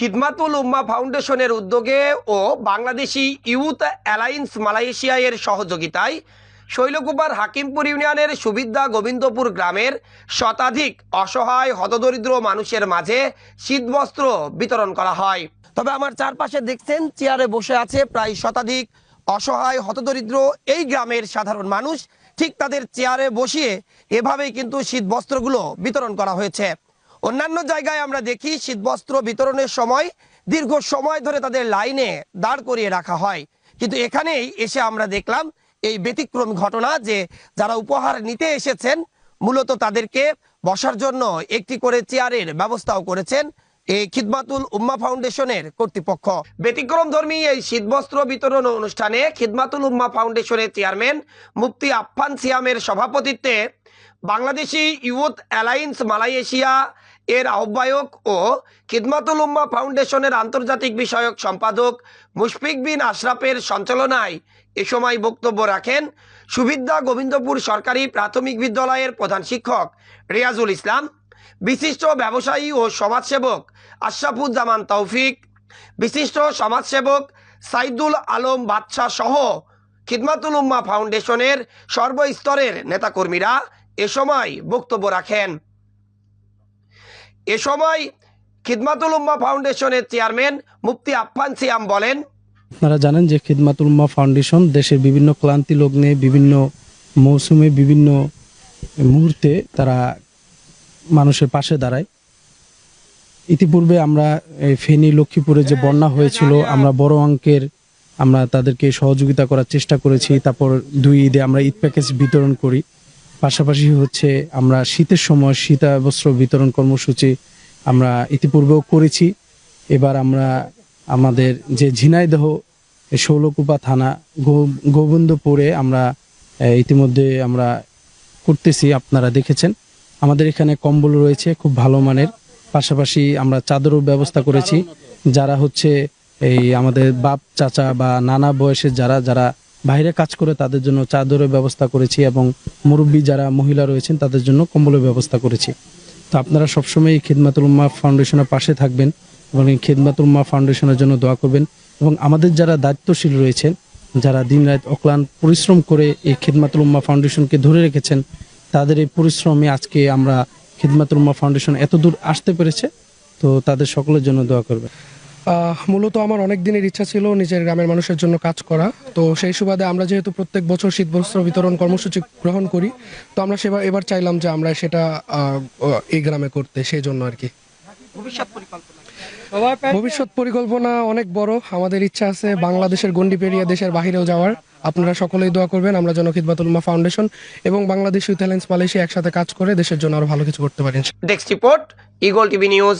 খিদমাতুল উম্মাহ ফাউন্ডেশনের উদ্যোগে ও Bangladeshi youth alliance Malaysia এর সহযোগিতায় শৈলকুপার হাকিমপুর ইউনিয়নের সুবিদ্যা গোবিন্দপুর গ্রামের শতাধিক অসহায় হতদরিদ্র মানুষের মাঝে শীতবস্ত্র বিতরণ করা হয়। তবে আমার চারপাশে দেখছেন চেয়ারে বসে আছে প্রায় শতাধিক অসহায় হতদরিদ্র এই গ্রামের সাধারণ মানুষ। ঠিক তাদের চেয়ারে বসিয়ে এভাবেই কিন্তু শীতবস্ত্রগুলো বিতরণ করা হয়েছে। অন্যান্য জায়গায় আমরা দেখি শীতবস্ত্র বিতরণের সময় দীর্ঘ সময় ধরে তাদের লাইনে দাঁড় করিয়ে রাখা হয়, কিন্তু এখানেই এসে আমরা দেখলাম এই ব্যতিক্রমী ঘটনা যে যারা উপহার নিতে এসেছেন মূলত তাদেরকে বসার জন্য একটি করে চেয়ারের ব্যবস্থাও করেছেন এই খিদমাতুল উম্মাহ ফাউন্ডেশনের কর্তৃপক্ষ। ব্যতিক্রমধর্মী এই শীতবস্ত্র বিতরণ অনুষ্ঠানে খিদমাতুল উম্মাহ ফাউন্ডেশনের চেয়ারম্যান মুফতি আফফান সিয়ামের সভাপতিত্বে বাংলাদেশি ইউথ অ্যালায়েন্স মালয়েশিয়া এর আহ্বায়ক ও খিদমাতুল উম্মাহ ফাউন্ডেশনের আন্তর্জাতিক বিষয়ক সম্পাদক মুশফিক বিন আশরাফের সঞ্চালনায় এ সময় বক্তব্য রাখেন সুবিদ্যা গোবিন্দপুর সরকারি প্রাথমিক বিদ্যালয়ের প্রধান শিক্ষক রিয়াজুল ইসলাম, বিশিষ্ট ব্যবসায়ী ও সমাজসেবক আশরাফুজ্জামান তৌফিক, বিশিষ্ট সমাজসেবক সাইদুল আলম বাদশাহ সহ খিদমাতুল উম্মাহ ফাউন্ডেশনের সর্বস্তরের নেতাকর্মীরা এ সময় বক্তব্য রাখেন। এ সময় খিদমাতুল উম্মাহ ফাউন্ডেশনের চেয়ারম্যান মুফতি আফফান সিয়াম বলেন, আপনারা জানেন যে খিদমাতুল উম্মাহ ফাউন্ডেশন দেশের বিভিন্ন ক্লান্তি লগ্নে, বিভিন্ন মৌসুমে, বিভিন্ন মুহূর্তে তারা মানুষের পাশে দাঁড়ায়। ইতিপূর্বে আমরা ফেনী লক্ষ্মীপুরে যে বন্যা হয়েছিল, আমরা বড় অঙ্কের আমরা তাদেরকে সহযোগিতা করার চেষ্টা করেছি। তারপর 2 ঈদে আমরা ঈদ প্যাকেজ বিতরণ করি। পাশাপাশি হচ্ছে আমরা শীতের সময় শীতাবস্ত্র বিতরণ কর্মসূচি আমরা ইতিপূর্বেও করেছি। এবার আমরা আমাদের যে ঝিনাইদহ শৈলকুপা থানা গোবিন্দপুরে আমরা ইতিমধ্যে আমরা করতেছি। আপনারা দেখেছেন আমাদের এখানে কম্বল রয়েছে খুব ভালো মানের, পাশাপাশি আমরা চাদরও ব্যবস্থা করেছি। যারা হচ্ছে এই আমাদের বাপ চাচা বা নানা বয়সের যারা বাইরে কাজ করে তাদের জন্য চাদরের ব্যবস্থা করেছি, এবং মুরব্বী যারা মহিলা রয়েছেন তাদের জন্য কম্বলের ব্যবস্থা করেছি। তো আপনারা সবসময় এই খিদমাতুল উম্মাহ ফাউন্ডেশনের পাশে থাকবেন এবং এই খিদমাতুল উম্মাহ ফাউন্ডেশনের জন্য দোয়া করবেন, এবং আমাদের যারা দায়িত্বশীল রয়েছেন, যারা দিনরাত অক্লান্ত পরিশ্রম করে এই খিদমাতুল উম্মাহ ফাউন্ডেশনকে ধরে রেখেছেন, তাদের এই পরিশ্রমে আজকে আমরা খিদমাতুল উম্মাহ ফাউন্ডেশন এত দূর আসতে পেরেছে। তো তাদের সকলের জন্য দোয়া করবেন। মূলত আমার অনেক দিনের ইচ্ছা ছিল নিজের গ্রামের মানুষের জন্য কাজ করা। তো সেই সুবাদে আমরা যেহেতু প্রত্যেক বছর শীতবস্ত্র বিতরণ কর্মসূচি গ্রহণ করি, তো আমরা এবার চাইলাম যে আমরা সেটা এই গ্রামে করতে, সেই জন্য আর কি। ভবিষ্যৎ পরিকল্পনা অনেক বড়। আমাদের ইচ্ছা আছে বাংলাদেশের গণ্ডি পেরিয়ে দেশের বাহিরেও যাওয়ার। আপনারা সকলেই দোয়া করবেন আমরা যেন খিদমাতুল উম্মাহ ফাউন্ডেশন এবং বাংলাদেশ ইউথ অ্যালায়েন্স মালয়েশিয়া একসাথে কাজ করে দেশের জন্য আরো ভালো কিছু করতে পারি। Desk report, eagle TV news.